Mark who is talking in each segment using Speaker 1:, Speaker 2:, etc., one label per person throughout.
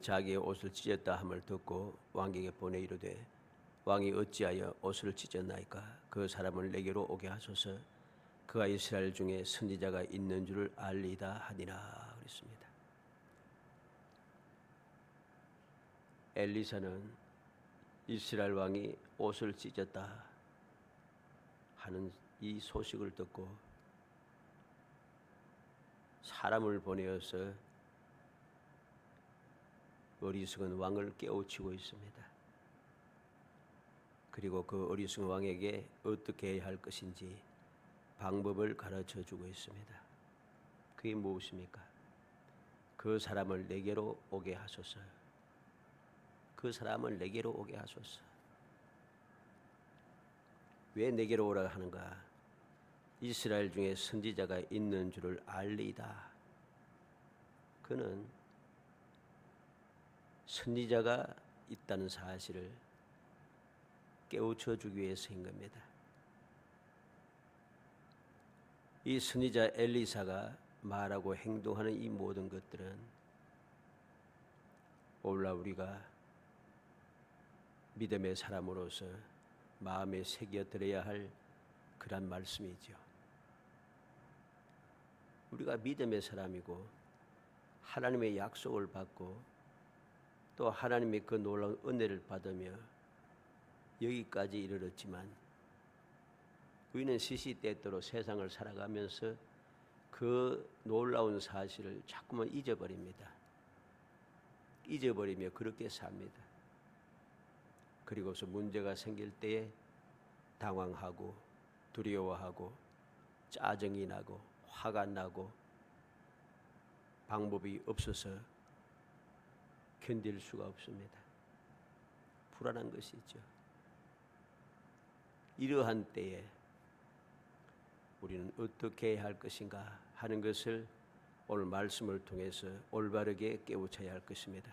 Speaker 1: 자기의 옷을 찢었다 함을 듣고 왕에게 보내 이르되 왕이 어찌하여 옷을 찢었나이까? 그 사람을 내게로 오게 하소서. 그가 이스라엘 중에 선지자가 있는 줄을 알리다 하니라 그랬습니다. 엘리사는 이스라엘 왕이 옷을 찢었다 하는 이 소식을 듣고 사람을 보내어서 어리석은 왕을 깨우치고 있습니다. 그리고 그 어리석은 왕에게 어떻게 해야 할 것인지 방법을 가르쳐 주고 있습니다. 그게 무엇입니까? 그 사람을 내게로 오게 하소서. 그 사람을 내게로 오게 하소서. 왜 내게로 오라 하는가? 이스라엘 중에 선지자가 있는 줄을 알리다. 그는 선지자가 있다는 사실을 깨우쳐 주기 위해서인 겁니다. 이 선지자 엘리사가 말하고 행동하는 이 모든 것들은 오늘날 우리가 믿음의 사람으로서 마음에 새겨들어야 할 그런 말씀이죠. 우리가 믿음의 사람이고 하나님의 약속을 받고 또 하나님의 그 놀라운 은혜를 받으며 여기까지 이르렀지만 우리는 시시때때로 세상을 살아가면서 그 놀라운 사실을 자꾸만 잊어버립니다. 잊어버리며 그렇게 삽니다. 그리고서 문제가 생길 때에 당황하고 두려워하고 짜증이 나고 화가 나고 방법이 없어서 견딜 수가 없습니다. 불안한 것이죠. 이러한 때에 우리는 어떻게 해야 할 것인가 하는 것을 오늘 말씀을 통해서 올바르게 깨우쳐야 할 것입니다.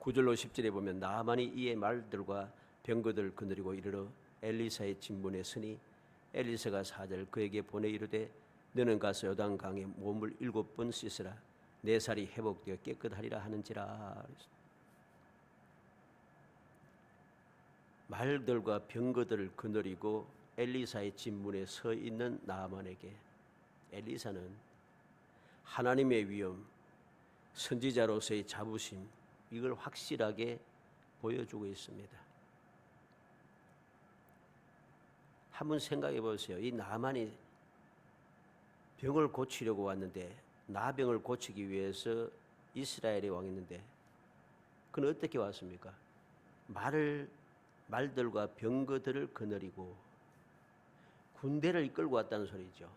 Speaker 1: 9절로 10절에 보면 나아만이 이의 말들과 병거들을 거느리고 이르러 엘리사의 진문에 서니 엘리사가 4절 그에게 보내 이르되 너는 가서 요단강에 몸을 7번 씻으라 내 살이 회복되어 깨끗하리라 하는지라. 말들과 병거들을 거느리고 엘리사의 진문에 서 있는 나아만에게 엘리사는 하나님의 위엄, 선지자로서의 자부심 이걸 확실하게 보여주고 있습니다. 한번 생각해 보세요. 이 나아만이 병을 고치려고 왔는데 나병을 고치기 위해서 이스라엘에 왕했는데 그는 어떻게 왔습니까? 말들과 병거들을 거느리고 군대를 이끌고 왔다는 소리죠.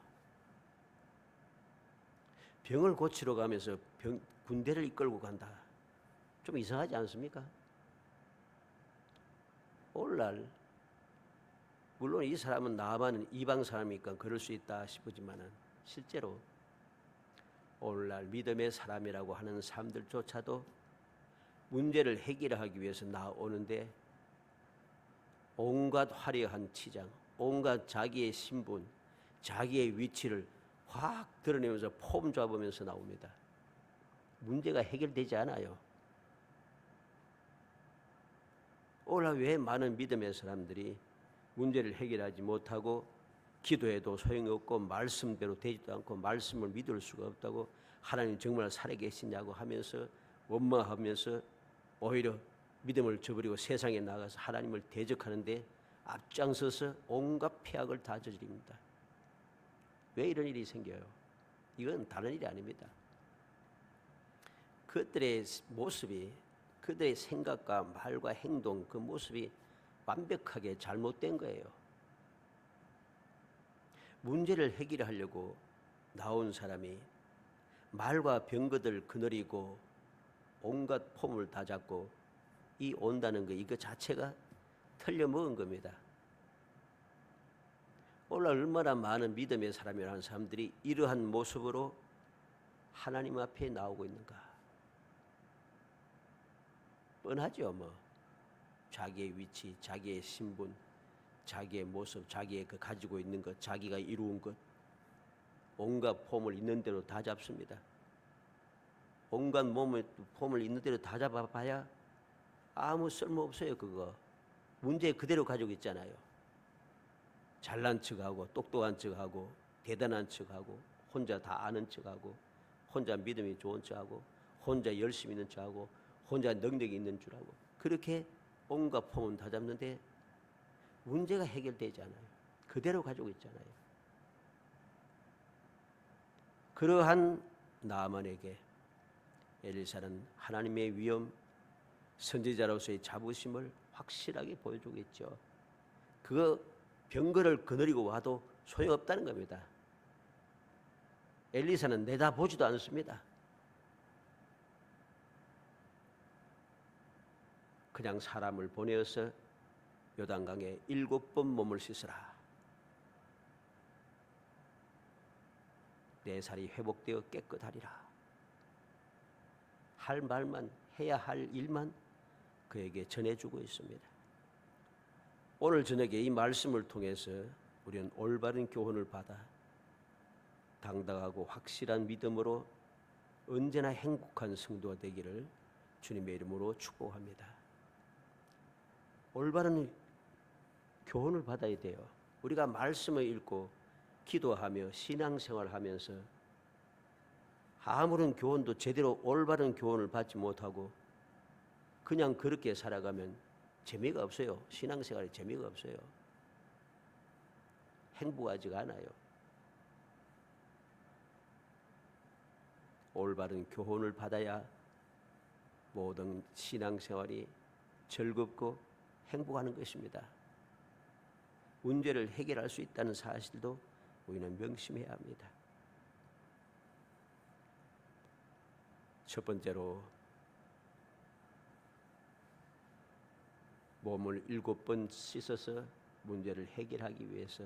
Speaker 1: 병을 고치러 가면서 군대를 이끌고 간다. 좀 이상하지 않습니까? 오늘날 물론 이 사람은 나아만은 이방 사람이니까 그럴 수 있다 싶지만은 실제로 오늘날 믿음의 사람이라고 하는 사람들조차도 문제를 해결하기 위해서 나오는데 온갖 화려한 치장, 온갖 자기의 신분, 자기의 위치를 확 드러내면서 폼 잡으면서 나옵니다. 문제가 해결되지 않아요. 오늘날 왜 많은 믿음의 사람들이 문제를 해결하지 못하고 기도해도 소용이 없고 말씀대로 되지도 않고 말씀을 믿을 수가 없다고 하나님 정말 살아계시냐고 하면서 원망하면서 오히려 믿음을 저버리고 세상에 나가서 하나님을 대적하는데 앞장서서 온갖 폐악을 다 저지릅니다. 왜 이런 일이 생겨요? 이건 다른 일이 아닙니다. 그들의 모습이 그들의 생각과 말과 행동 그 모습이 완벽하게 잘못된 거예요. 문제를 해결하려고 나온 사람이 말과 병거들 거느리고 온갖 폼을 다 잡고 이 온다는 거 이거 자체가 틀려먹은 겁니다. 오늘 얼마나 많은 믿음의 사람이라는 사람들이 이러한 모습으로 하나님 앞에 나오고 있는가. 뻔하죠 뭐. 자기의 위치, 자기의 신분, 자기의 모습, 자기의 그 가지고 있는 것, 자기가 이루은 것 온갖 폼을 있는 대로 다 잡습니다. 온갖 몸을 폼을 있는 대로 다 잡아봐야 아무 쓸모 없어요. 그거 문제 그대로 가지고 있잖아요. 잘난 척하고 똑똑한 척하고 대단한 척하고 혼자 다 아는 척하고 혼자 믿음이 좋은 척하고 혼자 열심히 있는 척하고 혼자 능력이 있는 줄 알고 그렇게 온갖 폼은 다 잡는데 문제가 해결되지 않아요. 그대로 가지고 있잖아요. 그러한 나아만에게 엘리사는 하나님의 위엄, 선지자로서의 자부심을 확실하게 보여주겠죠. 그거 병거를 거느리고 와도 소용없다는 겁니다. 엘리사는 내다보지도 않습니다. 그냥 사람을 보내어서 요단강에 7번 몸을 씻으라. 내 살이 회복되어 깨끗하리라. 할 말만 해야 할 일만 그에게 전해주고 있습니다. 오늘 저녁에 이 말씀을 통해서 우리는 올바른 교훈을 받아 당당하고 확실한 믿음으로 언제나 행복한 성도가 되기를 주님의 이름으로 축복합니다. 올바른 교훈을 받아야 돼요. 우리가 말씀을 읽고 기도하며 신앙생활하면서 아무런 교훈도 제대로 올바른 교훈을 받지 못하고 그냥 그렇게 살아가면 재미가 없어요. 신앙생활에 재미가 없어요. 행복하지가 않아요. 올바른 교훈을 받아야 모든 신앙생활이 즐겁고 행복하는 것입니다. 문제를 해결할 수 있다는 사실도 우리는 명심해야 합니다. 첫 번째로 몸을 7번 씻어서 문제를 해결하기 위해서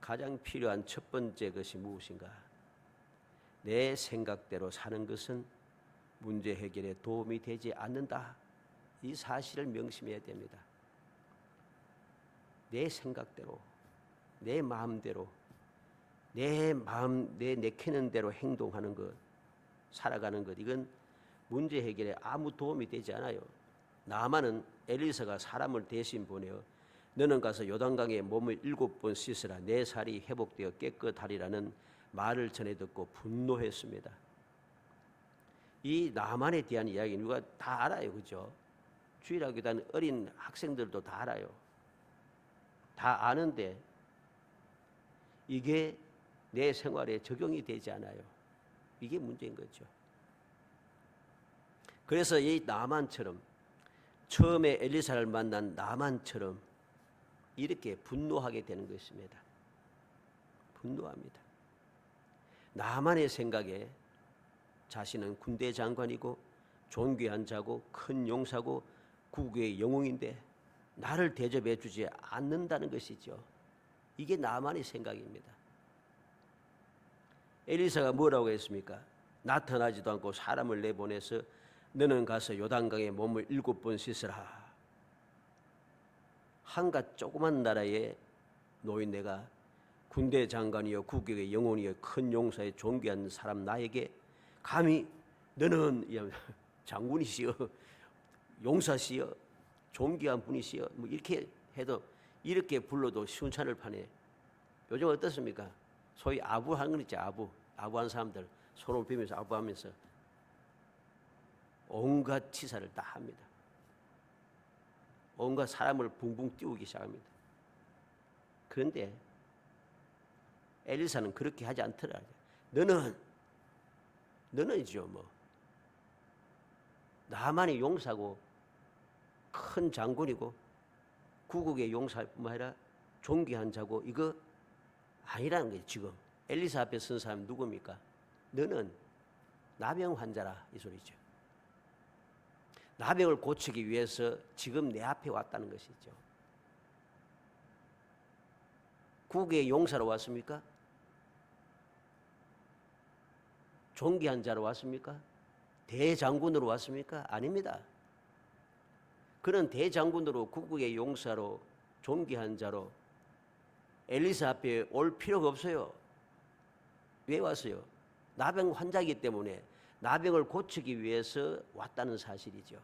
Speaker 1: 가장 필요한 첫 번째 것이 무엇인가? 내 생각대로 사는 것은 문제 해결에 도움이 되지 않는다. 이 사실을 명심해야 됩니다. 내 생각대로, 내 마음대로, 내 마음, 내 내키는 대로 행동하는 것, 살아가는 것, 이건 문제 해결에 아무 도움이 되지 않아요. 나만은 엘리사가 사람을 대신 보내어 너는 가서 요단강에 몸을 7번 씻으라. 내 살이 회복되어 깨끗하리라는 말을 전해 듣고 분노했습니다. 이 나만에 대한 이야기는 우리가 다 알아요. 그죠? 주일학교 다니는 어린 학생들도 다 알아요. 다 아는데 이게 내 생활에 적용이 되지 않아요. 이게 문제인 거죠. 그래서 이 나만처럼 처음에 엘리사를 만난 나만처럼 이렇게 분노하게 되는 것입니다. 분노합니다. 나만의 생각에 자신은 군대 장관이고 존귀한 자고 큰 용사고 국의 영웅인데 나를 대접해 주지 않는다는 것이죠. 이게 나만의 생각입니다. 엘리사가 뭐라고 했습니까? 나타나지도 않고 사람을 내보내서 너는 가서 요단강에 몸을 7번 씻으라. 한갓 조그만 나라의 노인네가 군대 장관이여 국격의 영혼이여 큰 용사의 존귀한 사람 나에게 감히 너는 장군이시여 용사시여 존귀한 분이시여 뭐 이렇게 해도 이렇게 불러도 시원찮을 판에 요즘 어떻습니까? 소위 아부하는 거 있죠. 아부한 사람들 손을 비면서 아부하면서 온갖 치사를 다 합니다. 온갖 사람을 붕붕 띄우기 시작합니다. 그런데 엘리사는 그렇게 하지 않더라. 너는이죠 뭐. 나만이 용사고 큰 장군이고 구국의 용사뿐만 아니라 존귀한 자고 이거 아니라는 거예요. 지금 엘리사 앞에 선 사람이 누굽니까? 너는 나병 환자라 이 소리죠. 나병을 고치기 위해서 지금 내 앞에 왔다는 것이죠. 국의 용사로 왔습니까? 존귀한 자로 왔습니까? 대장군으로 왔습니까? 아닙니다. 그는 대장군으로 국국의 용사로 존귀한 자로 엘리사 앞에 올 필요가 없어요. 왜 왔어요? 나병 환자이기 때문에 나병을 고치기 위해서 왔다는 사실이죠.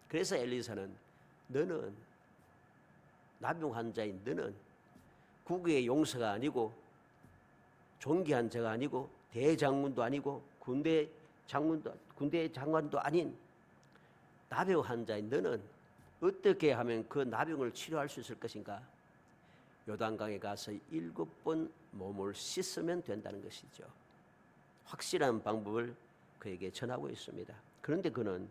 Speaker 1: 그래서 엘리사는 너는 나병 환자인 너는 국의 용사가 아니고 존귀한 자가 아니고 대장군도 아니고 군대 장관도 아닌 나병 환자인 너는 어떻게 하면 그 나병을 치료할 수 있을 것인가? 요단강에 가서 7번 몸을 씻으면 된다는 것이죠. 확실한 방법을 그에게 전하고 있습니다. 그런데 그는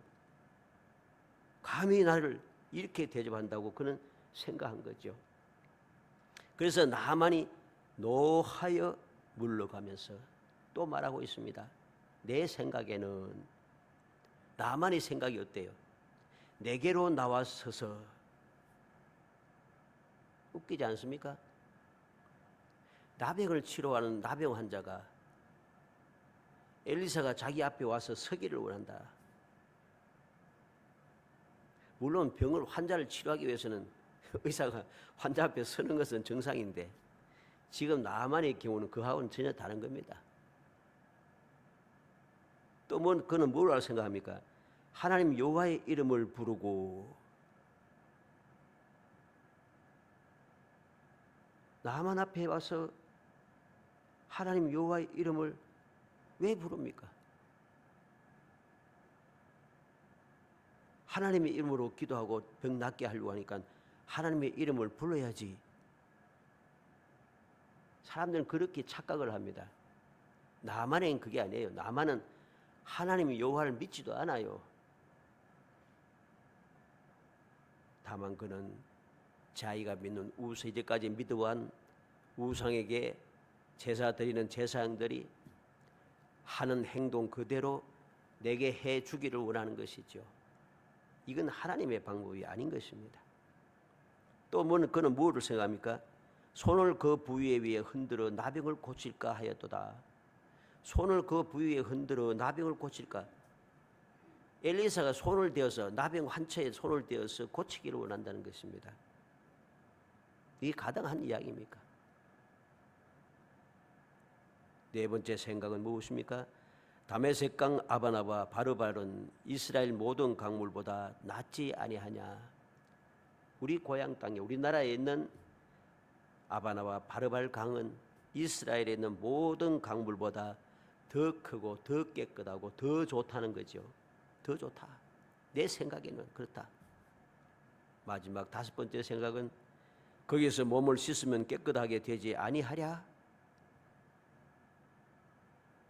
Speaker 1: 감히 나를 이렇게 대접한다고 그는 생각한 거죠. 그래서 나만이 노하여 물러가면서 또 말하고 있습니다. 내 생각에는 나만의 생각이 어때요? 내게로 나와서서 웃기지 않습니까? 나병을 치료하는 나병 환자가 엘리사가 자기 앞에 와서 서기를 원한다. 물론 병을 환자를 치료하기 위해서는 의사가 환자 앞에 서는 것은 정상인데 지금 나만의 경우는 그하고는 전혀 다른 겁니다. 또 그는 뭐라고 생각합니까? 하나님 여호와의 이름을 부르고 나만 앞에 와서 하나님 여호와의 이름을 왜 부릅니까? 하나님의 이름으로 기도하고 병 낫게 하려고 하니까 하나님의 이름을 불러야지. 사람들은 그렇게 착각을 합니다. 나만은 그게 아니에요. 나만은 하나님의 여호와를 믿지도 않아요. 다만 그는 자기가 믿는 우상, 이제까지 믿어온 우상에게 제사 드리는 제사장들이 하는 행동 그대로 내게 해 주기를 원하는 것이죠. 이건 하나님의 방법이 아닌 것입니다. 또 그는 무엇을 생각합니까? 손을 그 부위에 위에 흔들어 나병을 고칠까 하였도다. 손을 그 부위에 흔들어 나병을 고칠까? 엘리사가 손을 대어서 나병 환자에 손을 대어서 고치기를 원한다는 것입니다. 이게 가당한 이야기입니까? 네 번째 생각은 무엇입니까? 다메섹강 아바나와 바르발은 이스라엘 모든 강물보다 낫지 아니하냐. 우리 고향 땅에 우리나라에 있는 아바나와 바르발 강은 이스라엘에 있는 모든 강물보다 더 크고 더 깨끗하고 더 좋다는 거죠. 더 좋다. 내 생각에는 그렇다. 마지막 5번째 생각은 거기서 몸을 씻으면 깨끗하게 되지 아니하랴.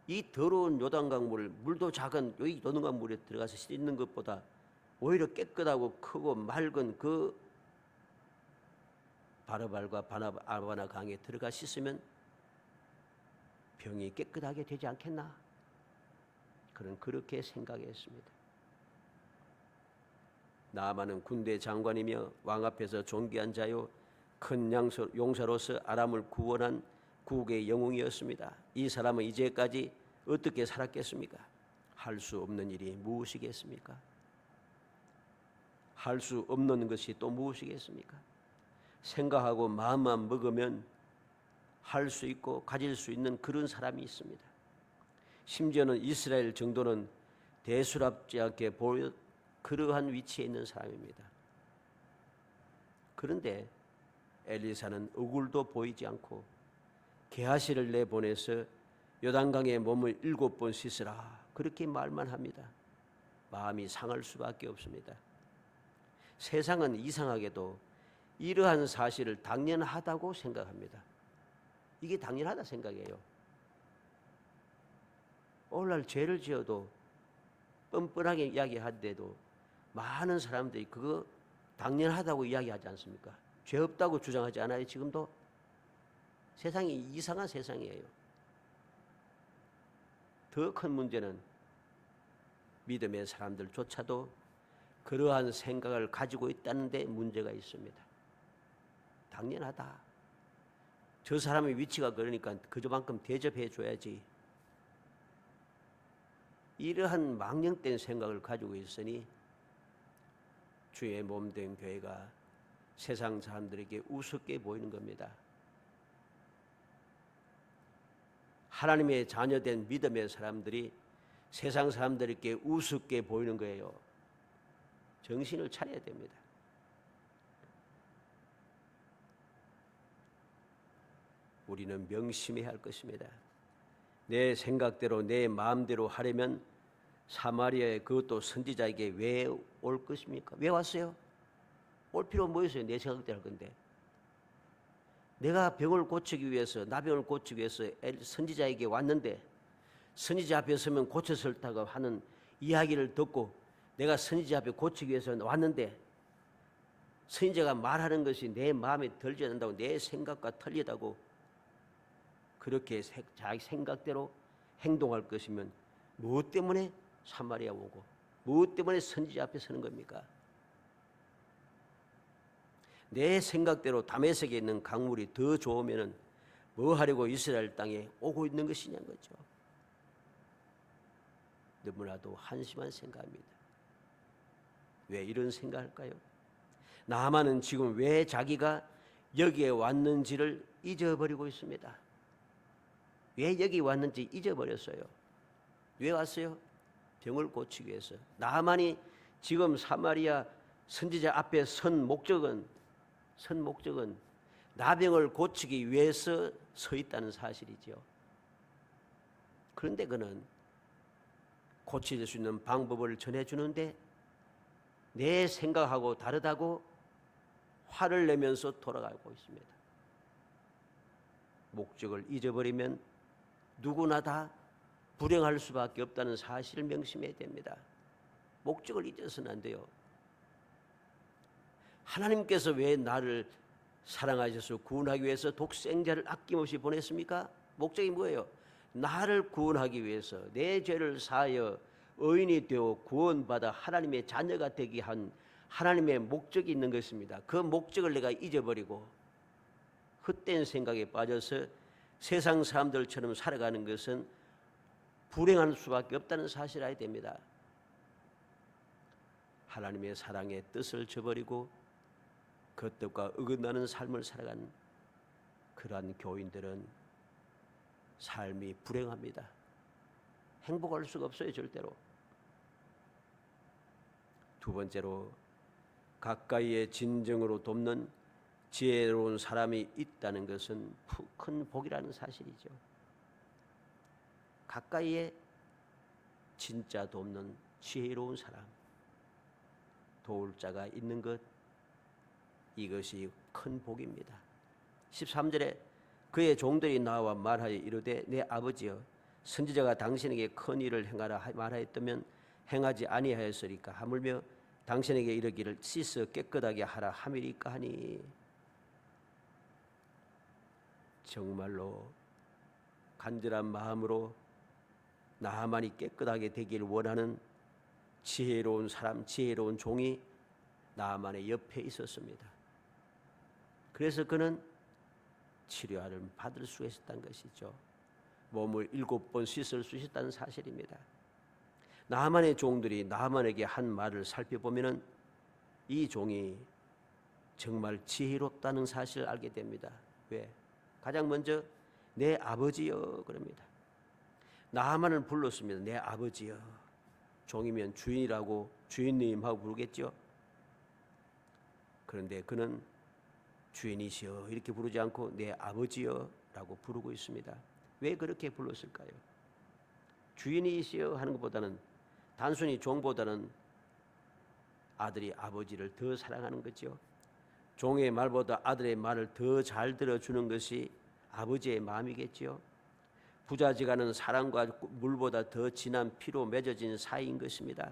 Speaker 1: 이 더러운 요단강물, 물도 작은 여기 요단강물에 들어가서 씻는 것보다 오히려 깨끗하고 크고 맑은 그 바르발과 아바나 강에 들어가 씻으면 병이 깨끗하게 되지 않겠나? 그는 그렇게 생각했습니다. 나아만은 군대 장관이며 왕 앞에서 존귀한 자요 큰 용사로서 아람을 구원한 국의 영웅이었습니다. 이 사람은 이제까지 어떻게 살았겠습니까? 할 수 없는 일이 무엇이겠습니까? 할 수 없는 것이 또 무엇이겠습니까? 생각하고 마음만 먹으면 할 수 있고 가질 수 있는 그런 사람이 있습니다. 심지어는 이스라엘 정도는 대수롭지 않게 보여 그러한 위치에 있는 사람입니다. 그런데 엘리사는 얼굴도 보이지 않고 게하시를 내보내서 요단강에 몸을 7번 씻으라 그렇게 말만 합니다. 마음이 상할 수밖에 없습니다. 세상은 이상하게도 이러한 사실을 당연하다고 생각합니다. 이게 당연하다 생각해요. 오늘날 죄를 지어도 뻔뻔하게 이야기하는데도 많은 사람들이 그거 당연하다고 이야기하지 않습니까? 죄 없다고 주장하지 않아요? 지금도? 세상이 이상한 세상이에요. 더 큰 문제는 믿음의 사람들조차도 그러한 생각을 가지고 있다는 데 문제가 있습니다. 당연하다. 저 사람의 위치가 그러니까 그저만큼 대접해 줘야지. 이러한 망령된 생각을 가지고 있으니 주의 몸된 교회가 세상 사람들에게 우습게 보이는 겁니다. 하나님의 자녀된 믿음의 사람들이 세상 사람들에게 우습게 보이는 거예요. 정신을 차려야 됩니다. 우리는 명심해야 할 것입니다. 내 생각대로 내 마음대로 하려면 사마리아에 그것도 선지자에게 왜 올 것입니까? 왜 왔어요? 올 필요 뭐 있어요? 내 생각대로 할 건데. 내가 병을 고치기 위해서, 나병을 고치기 위해서 선지자에게 왔는데 선지자 앞에 서면 고쳐설다고 하는 이야기를 듣고 내가 선지자 앞에 고치기 위해서 왔는데 선지자가 말하는 것이 내 마음에 들지 않는다고, 내 생각과 틀리다고 그렇게 자기 생각대로 행동할 것이면 무엇 때문에 사마리아 오고 무엇 때문에 선지자 앞에 서는 겁니까? 내 생각대로 다메섹에 있는 강물이 더 좋으면 뭐 하려고 이스라엘 땅에 오고 있는 것이냐는 거죠. 너무나도 한심한 생각입니다. 왜 이런 생각할까요? 나아만은 지금 왜 자기가 여기에 왔는지를 잊어버리고 있습니다. 왜 여기 왔는지 잊어버렸어요. 왜 왔어요? 병을 고치기 위해서. 나아만이 지금 사마리아 선지자 앞에 선 목적은 나병을 고치기 위해서 서 있다는 사실이죠. 그런데 그는 고칠 수 있는 방법을 전해주는데 내 생각하고 다르다고 화를 내면서 돌아가고 있습니다. 목적을 잊어버리면 누구나 다 불행할 수밖에 없다는 사실을 명심해야 됩니다. 목적을 잊어서는 안 돼요. 하나님께서 왜 나를 사랑하셔서 구원하기 위해서 독생자를 아낌없이 보냈습니까? 목적이 뭐예요? 나를 구원하기 위해서 내 죄를 사하여 의인이 되어 구원받아 하나님의 자녀가 되게 한 하나님의 목적이 있는 것입니다. 그 목적을 내가 잊어버리고 헛된 생각에 빠져서 세상 사람들처럼 살아가는 것은 불행할 수밖에 없다는 사실을 알아야 됩니다. 하나님의 사랑의 뜻을 저버리고 그 뜻과 어긋나는 삶을 살아가는 그러한 교인들은 삶이 불행합니다. 행복할 수가 없어요, 절대로. 두 번째로, 가까이에 진정으로 돕는 지혜로운 사람이 있다는 것은 큰 복이라는 사실이죠. 가까이에 진짜 돕는 지혜로운 사람, 도울 자가 있는 것, 이것이 큰 복입니다. 13절에 그의 종들이 나와 말하여 이르되 내 아버지여, 선지자가 당신에게 큰 일을 행하라 말하였다면 행하지 아니하였으리까? 하물며 당신에게 이르기를 씻어 깨끗하게 하라 함이리까 하니. 정말로 간절한 마음으로 나만이 깨끗하게 되기를 원하는 지혜로운 사람, 지혜로운 종이 나만의 옆에 있었습니다. 그래서 그는 치료를 받을 수 있었다는 것이죠. 몸을 7번 씻을 수 있었다는 사실입니다. 나만의 종들이 나만에게 한 말을 살펴보면 이 종이 정말 지혜롭다는 사실을 알게 됩니다. 왜? 가장 먼저 내 아버지여 그럽니다. 나만을 불렀습니다. 내 아버지여. 종이면 주인이라고 주인님하고 부르겠죠. 그런데 그는 주인이시여 이렇게 부르지 않고 내 아버지여 라고 부르고 있습니다. 왜 그렇게 불렀을까요? 주인이시여 하는 것보다는, 단순히 종보다는 아들이 아버지를 더 사랑하는 거죠. 종의 말보다 아들의 말을 더 잘 들어주는 것이 아버지의 마음이겠지요. 부자지간은 사랑과 물보다 더 진한 피로 맺어진 사이인 것입니다.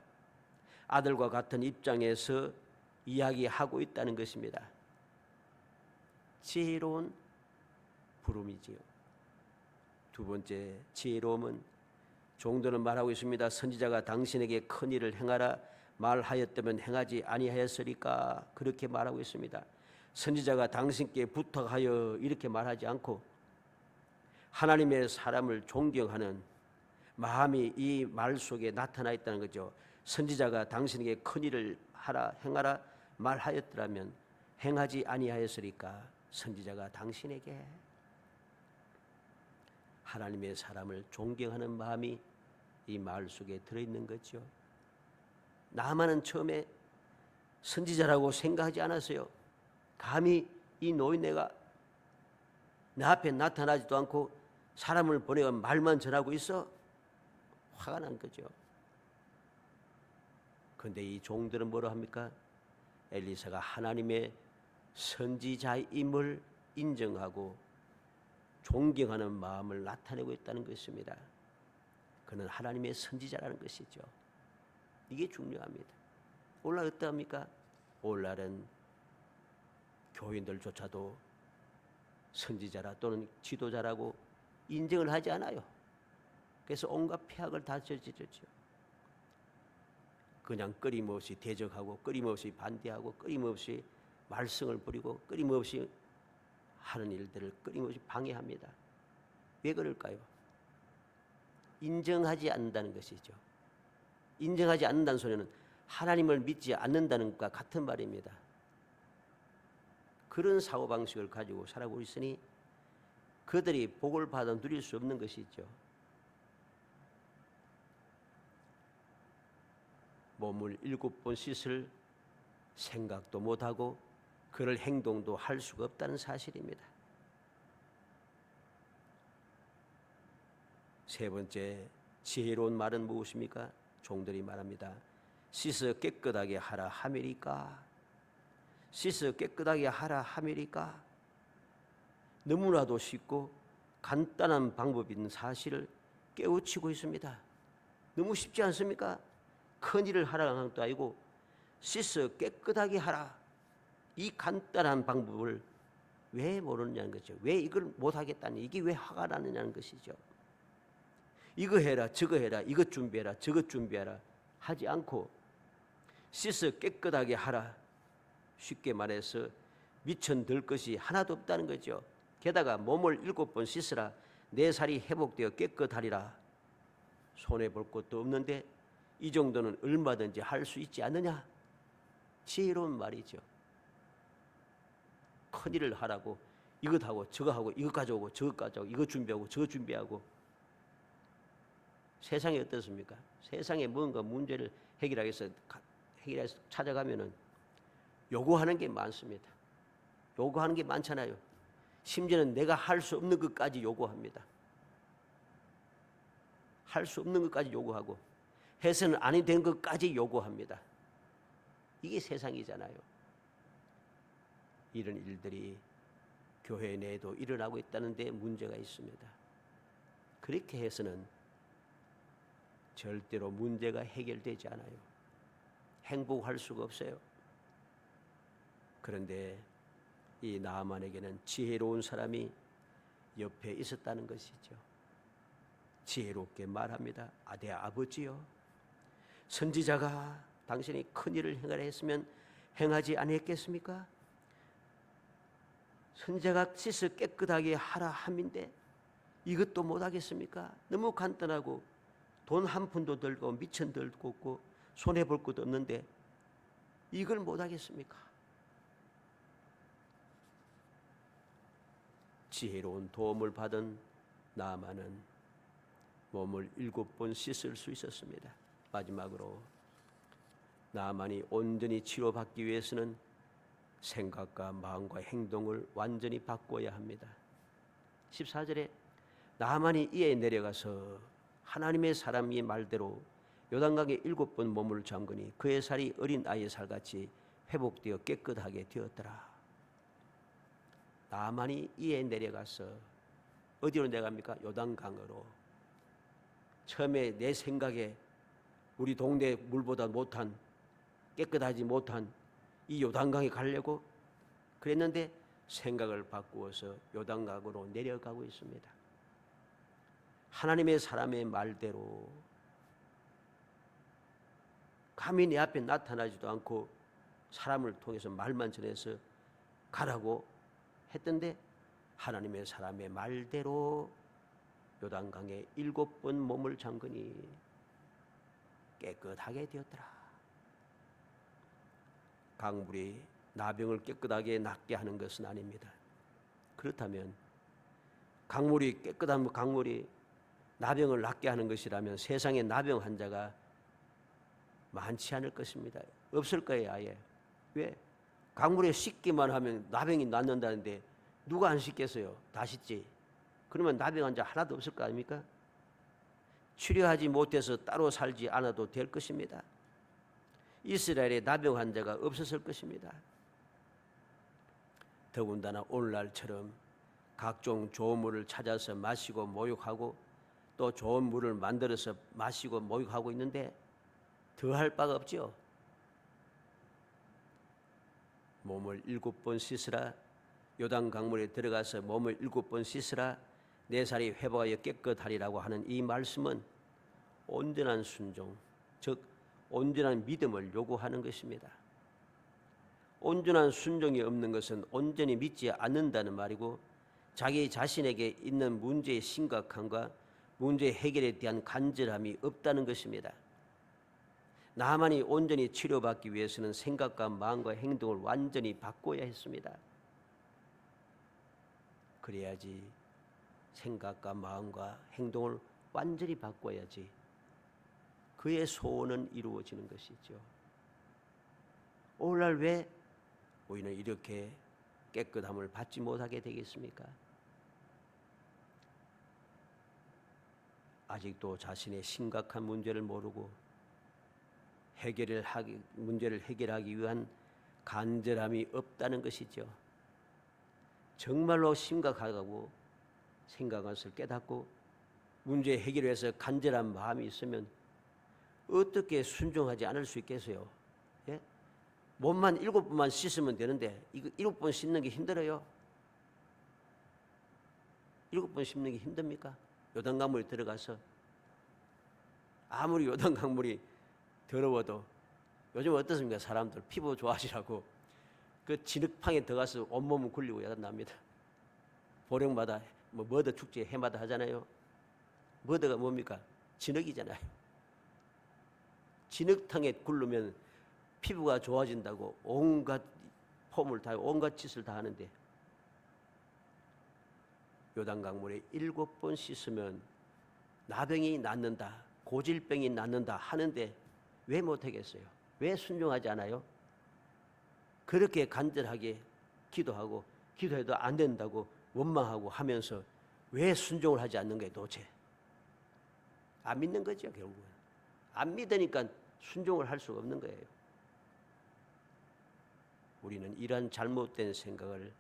Speaker 1: 아들과 같은 입장에서 이야기하고 있다는 것입니다. 지혜로운 부름이지요. 두 번째 지혜로움은 종들은 말하고 있습니다. 선지자가 당신에게 큰 일을 행하라 말하였다면 행하지 아니하였으리까? 그렇게 말하고 있습니다. 선지자가 당신께 부탁하여 이렇게 말하지 않고 하나님의 사람을 존경하는 마음이 이 말 속에 나타나 있다는 거죠. 선지자가 당신에게 큰 일을 하라 행하라 말하였더라면 행하지 아니하였으리까? 선지자가 당신에게 하나님의 사람을 존경하는 마음이 이 말 속에 들어있는 거죠. 나만은 처음에 선지자라고 생각하지 않았어요. 감히 이 노인네가 내 앞에 나타나지도 않고 사람을 보내가 말만 전하고 있어? 화가 난 거죠. 그런데 이 종들은 뭐라 합니까? 엘리사가 하나님의 선지자임을 인정하고 존경하는 마음을 나타내고 있다는 것입니다. 그는 하나님의 선지자라는 것이죠. 이게 중요합니다. 오늘날 어떠합니까? 오늘날은 교인들조차도 선지자라 또는 지도자라고 인정을 하지 않아요. 그래서 온갖 폐악을 다 저지르죠. 그냥 끊임없이 대적하고 끊임없이 반대하고 끊임없이 말썽을 부리고 끊임없이 하는 일들을 끊임없이 방해합니다. 왜 그럴까요? 인정하지 않는다는 것이죠. 인정하지 않는다는 소리는 하나님을 믿지 않는다는 것과 같은 말입니다. 그런 사고방식을 가지고 살아오고 있으니 그들이 복을 받아 누릴 수 없는 것이죠. 몸을 7번 씻을 생각도 못하고 그럴 행동도 할 수가 없다는 사실입니다. 세 번째 지혜로운 말은 무엇입니까? 종들이 말합니다. 씻어 깨끗하게 하라 하매리까? 씻어 깨끗하게 하라 하매리까? 너무나도 쉽고 간단한 방법인 사실을 깨우치고 있습니다. 너무 쉽지 않습니까? 큰일을 하라는 것도 아니고 씻어 깨끗하게 하라. 이 간단한 방법을 왜 모르느냐는 거죠. 왜 이걸 못하겠다니, 이게 왜 화가 나느냐는 것이죠. 이거 해라 저거 해라 이것 준비해라 저것 준비해라 하지 않고 씻어 깨끗하게 하라. 쉽게 말해서 미천들 것이 하나도 없다는 거죠. 게다가 몸을 7번 씻으라 내 살이 회복되어 깨끗하리라. 손해볼 것도 없는데 이 정도는 얼마든지 할 수 있지 않느냐. 지혜로운 말이죠. 큰일을 하라고 이것하고 저거하고 이것 가져오고 저것 가져오고 이것 준비하고 저것 준비하고. 세상이 어떻습니까? 세상에 뭔가 문제를 해결하기 위해서 찾아가면은 요구하는 게 많습니다. 요구하는 게 많잖아요. 심지어는 내가 할 수 없는 것까지 요구합니다. 할 수 없는 것까지 요구하고 해서는 아니 된 것까지 요구합니다. 이게 세상이잖아요. 이런 일들이 교회 내에도 일어나고 있다는 데 문제가 있습니다. 그렇게 해서는 절대로 문제가 해결되지 않아요. 행복할 수가 없어요. 그런데 이 나아만에게는 지혜로운 사람이 옆에 있었다는 것이죠. 지혜롭게 말합니다. 내 아버지요, 선지자가 당신이 큰일을 행하려 했으면 행하지 아니했겠습니까? 선지자가 씻어 깨끗하게 하라 함인데 이것도 못하겠습니까? 너무 간단하고 돈 한 푼도 들고 미천 들고 없고 손해볼 것도 없는데 이걸 못하겠습니까? 지혜로운 도움을 받은 나아만은 몸을 7번 씻을 수 있었습니다. 마지막으로 나아만이 온전히 치료받기 위해서는 생각과 마음과 행동을 완전히 바꿔야 합니다. 14절에 나아만이 이에 내려가서 하나님의 사람의 말대로 요단강에 7번 몸을 잠그니 그의 살이 어린 아이의 살같이 회복되어 깨끗하게 되었더라. 나아만이 이에 내려가서 어디로 내려갑니까? 요단강으로. 처음에 내 생각에 우리 동네 물보다 못한 깨끗하지 못한 이 요단강에 가려고 그랬는데 생각을 바꾸어서 요단강으로 내려가고 있습니다. 하나님의 사람의 말대로 감히 내 앞에 나타나지도 않고 사람을 통해서 말만 전해서 가라고 했던데 하나님의 사람의 말대로 요단강에 7번 몸을 잠그니 깨끗하게 되었더라. 강물이 나병을 깨끗하게 낫게 하는 것은 아닙니다. 그렇다면 강물이 깨끗한 강물이 나병을 낫게 하는 것이라면 세상에 나병 환자가 많지 않을 것입니다. 없을 거예요, 아예. 왜? 강물에 씻기만 하면 나병이 낫는다는데 누가 안 씻겠어요? 다 씻지. 그러면 나병 환자 하나도 없을 거 아닙니까? 치료하지 못해서 따로 살지 않아도 될 것입니다. 이스라엘에 나병 환자가 없었을 것입니다. 더군다나 오늘날처럼 각종 좋은 물을 찾아서 마시고 목욕하고 또 좋은 물을 만들어서 마시고 목욕하고 있는데 더할 바가 없죠. 몸을 7번 씻으라. 요단 강물에 들어가서 몸을 7번 씻으라. 내 살이 회복하여 깨끗하리라고 하는 이 말씀은 온전한 순종, 즉 온전한 믿음을 요구하는 것입니다. 온전한 순종이 없는 것은 온전히 믿지 않는다는 말이고 자기 자신에게 있는 문제의 심각함과 문제 해결에 대한 간절함이 없다는 것입니다. 나만이 온전히 치료받기 위해서는 생각과 마음과 행동을 완전히 바꿔야 했습니다. 그래야지 생각과 마음과 행동을 완전히 바꿔야지 그의 소원은 이루어지는 것이죠. 오늘날 왜 우리는 이렇게 깨끗함을 받지 못하게 되겠습니까? 아직도 자신의 심각한 문제를 모르고 문제를 해결하기 위한 간절함이 없다는 것이죠. 정말로 심각하다고 생각한 것을 깨닫고 문제 해결을 위해서 간절한 마음이 있으면 어떻게 순종하지 않을 수 있겠어요? 예? 몸만 7번만 씻으면 되는데 이거 7번 씻는 게 힘들어요? 7번 씻는 게 힘듭니까? 요단강물에 들어가서 아무리 요단강물이 더러워도 요즘 어떻습니까? 사람들 피부 좋아지라고 그 진흙탕에 들어가서 온몸을 굴리고 야단납니다. 보령마다 머더 축제 해마다 하잖아요. 머더가 뭡니까? 진흙이잖아요. 진흙탕에 굴르면 피부가 좋아진다고 온갖 폼을 다 온갖 짓을 다 하는데 요단강물에 7번 씻으면 나병이 낫는다, 고질병이 낫는다 하는데 왜 못하겠어요? 왜 순종하지 않아요? 그렇게 간절하게 기도하고 기도해도 안 된다고 원망하고 하면서 왜 순종을 하지 않는 거예요 도대체? 안 믿는 거죠 결국은. 안 믿으니까 순종을 할 수가 없는 거예요. 우리는 이러한 잘못된 생각을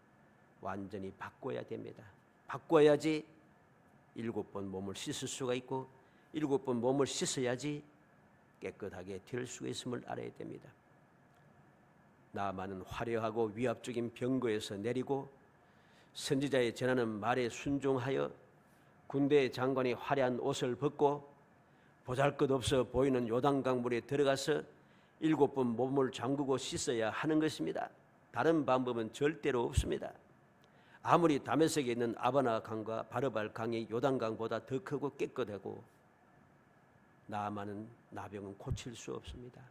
Speaker 1: 완전히 바꿔야 됩니다. 바꿔야지 7번 몸을 씻을 수가 있고 7번 몸을 씻어야지 깨끗하게 될 수가 있음을 알아야 됩니다. 나아만은 화려하고 위압적인 병거에서 내리고 선지자의 전하는 말에 순종하여 군대 장관이 화려한 옷을 벗고 보잘것없어 보이는 요단강물에 들어가서 7번 몸을 잠그고 씻어야 하는 것입니다. 다른 방법은 절대로 없습니다. 아무리 다메섹에 있는 아바나 강과 바르발 강이 요단강보다 더 크고 깨끗하고 나아만은 나병은 고칠 수 없습니다.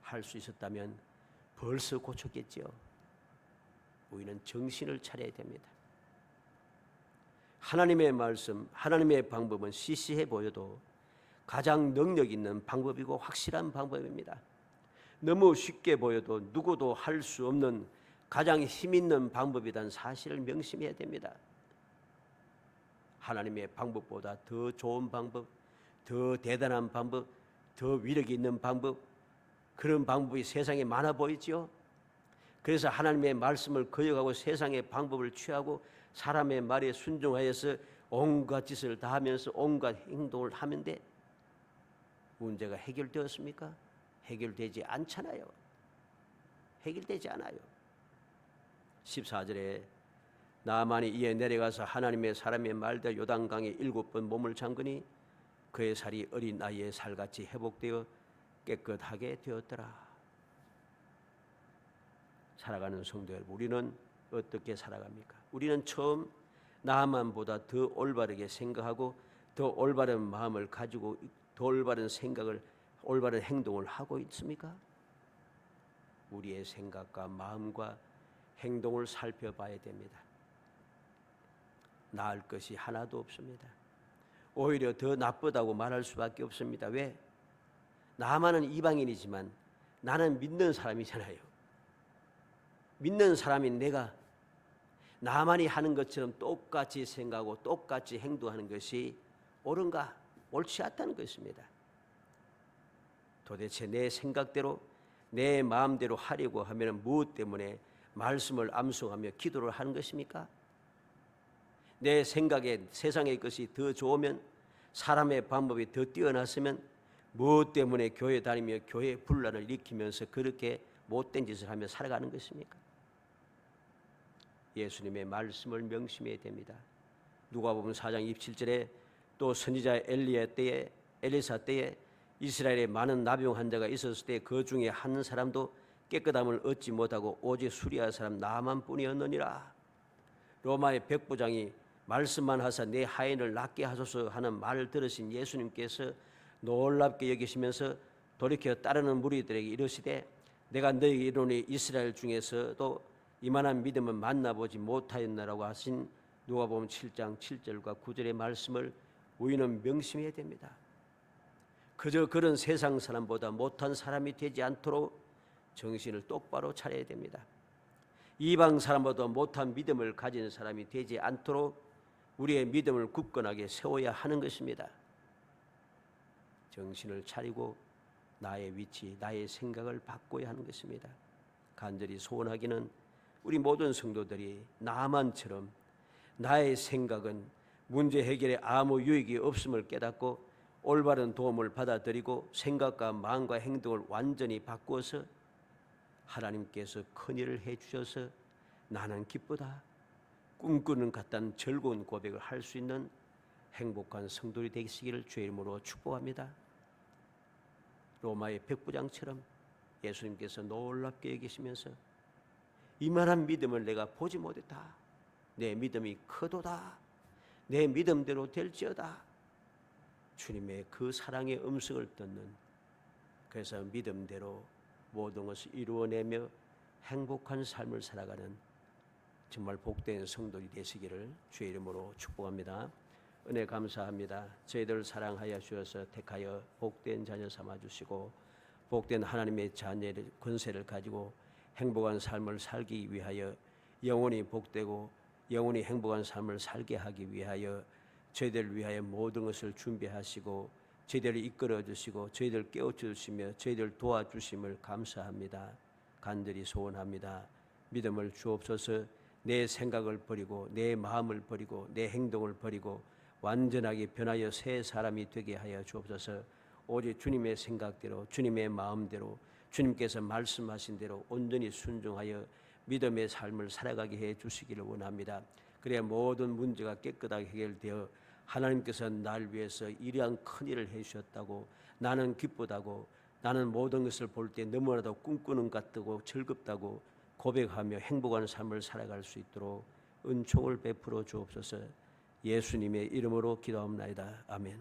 Speaker 1: 할 수 있었다면 벌써 고쳤겠죠. 우리는 정신을 차려야 됩니다. 하나님의 말씀, 하나님의 방법은 시시해 보여도 가장 능력 있는 방법이고 확실한 방법입니다. 너무 쉽게 보여도 누구도 할 수 없는 가장 힘 있는 방법이란 사실을 명심해야 됩니다. 하나님의 방법보다 더 좋은 방법, 더 대단한 방법, 더 위력이 있는 방법, 그런 방법이 세상에 많아 보이죠. 그래서 하나님의 말씀을 거역하고 세상의 방법을 취하고 사람의 말에 순종하여서 온갖 짓을 다 하면서 온갖 행동을 하는데 문제가 해결되었습니까? 해결되지 않잖아요. 해결되지 않아요. 14절에 나아만이 이에 내려가서 하나님의 사람의 말대 요단강에 7번 몸을 잠그니 그의 살이 어린 나이의 살같이 회복되어 깨끗하게 되었더라. 살아가는 성도 여러분, 우리는 어떻게 살아갑니까? 우리는 처음 나아만보다 더 올바르게 생각하고 더 올바른 마음을 가지고 더 올바른 생각을 올바른 행동을 하고 있습니까? 우리의 생각과 마음과 행동을 살펴봐야 됩니다. 나을 것이 하나도 없습니다. 오히려 더 나쁘다고 말할 수밖에 없습니다. 왜? 나만은 이방인이지만 나는 믿는 사람이잖아요. 믿는 사람인 내가 나만이 하는 것처럼 똑같이 생각하고 똑같이 행동하는 것이 옳은가? 옳지 않다는 것입니다. 도대체 내 생각대로 내 마음대로 하려고 하면 무엇 때문에 말씀을 암송하며 기도를 하는 것입니까? 내 생각에 세상의 것이 더 좋으면, 사람의 방법이 더 뛰어났으면 무엇 때문에 교회 다니며 교회 분란을 일으키면서 그렇게 못된 짓을 하며 살아가는 것입니까? 예수님의 말씀을 명심해야 됩니다. 누가복음 4장 27절에 또 선지자 엘리사 때에 이스라엘에 많은 나병 환자가 있었을 때 그 중에 한 사람도 깨끗함을 얻지 못하고 오직 수리할 사람 나만뿐이었느니라. 로마의 백부장이 말씀만 하사 내 하인을 낫게 하소서 하는 말을 들으신 예수님께서 놀랍게 여기시면서 돌이켜 따르는 무리들에게 이르시되 내가 너희에게 이르노니 이스라엘 중에서도 이만한 믿음은 만나보지 못하였나라고 하신 누가복음 7장 7절과 9절의 말씀을 우리는 명심해야 됩니다. 그저 그런 세상 사람보다 못한 사람이 되지 않도록 정신을 똑바로 차려야 됩니다. 이방 사람보다 못한 믿음을 가진 사람이 되지 않도록 우리의 믿음을 굳건하게 세워야 하는 것입니다. 정신을 차리고 나의 위치, 나의 생각을 바꿔야 하는 것입니다. 간절히 소원하기는 우리 모든 성도들이 나만처럼 나의 생각은 문제 해결에 아무 유익이 없음을 깨닫고 올바른 도움을 받아들이고 생각과 마음과 행동을 완전히 바꾸어서 하나님께서 큰일을 해주셔서 나는 기쁘다, 꿈꾸는 같다는 즐거운 고백을 할 수 있는 행복한 성도들이 되시기를 주의 이름으로 축복합니다. 로마의 백부장처럼 예수님께서 놀랍게 여기시면서 이만한 믿음을 내가 보지 못했다, 내 믿음이 크도다, 내 믿음대로 될지어다, 주님의 그 사랑의 음성을 듣는, 그래서 믿음대로 모든 것을 이루어내며 행복한 삶을 살아가는 정말 복된 성도들이 되시기를 주의 이름으로 축복합니다. 은혜 감사합니다. 저희들을 사랑하여 주셔서 택하여 복된 자녀 삼아주시고 복된 하나님의 자녀의 권세를 가지고 행복한 삶을 살기 위하여, 영원히 복되고 영원히 행복한 삶을 살게 하기 위하여 저희들을 위하여 모든 것을 준비하시고 저희들을 이끌어 주시고 저희들을 깨우쳐 주시며 저희들을 도와주심을 감사합니다. 간절히 소원합니다. 믿음을 주옵소서. 내 생각을 버리고 내 마음을 버리고 내 행동을 버리고 완전하게 변하여 새 사람이 되게 하여 주옵소서. 오직 주님의 생각대로 주님의 마음대로 주님께서 말씀하신 대로 온전히 순종하여 믿음의 삶을 살아가게 해 주시기를 원합니다. 그래야 모든 문제가 깨끗하게 해결되어 하나님께서 날 위해서 이러한 큰 일을 해주셨다고, 나는 기쁘다고, 나는 모든 것을 볼 때 너무나도 꿈꾸는 것 같고 즐겁다고 고백하며 행복한 삶을 살아갈 수 있도록 은총을 베풀어 주옵소서. 예수님의 이름으로 기도합나이다. 아멘.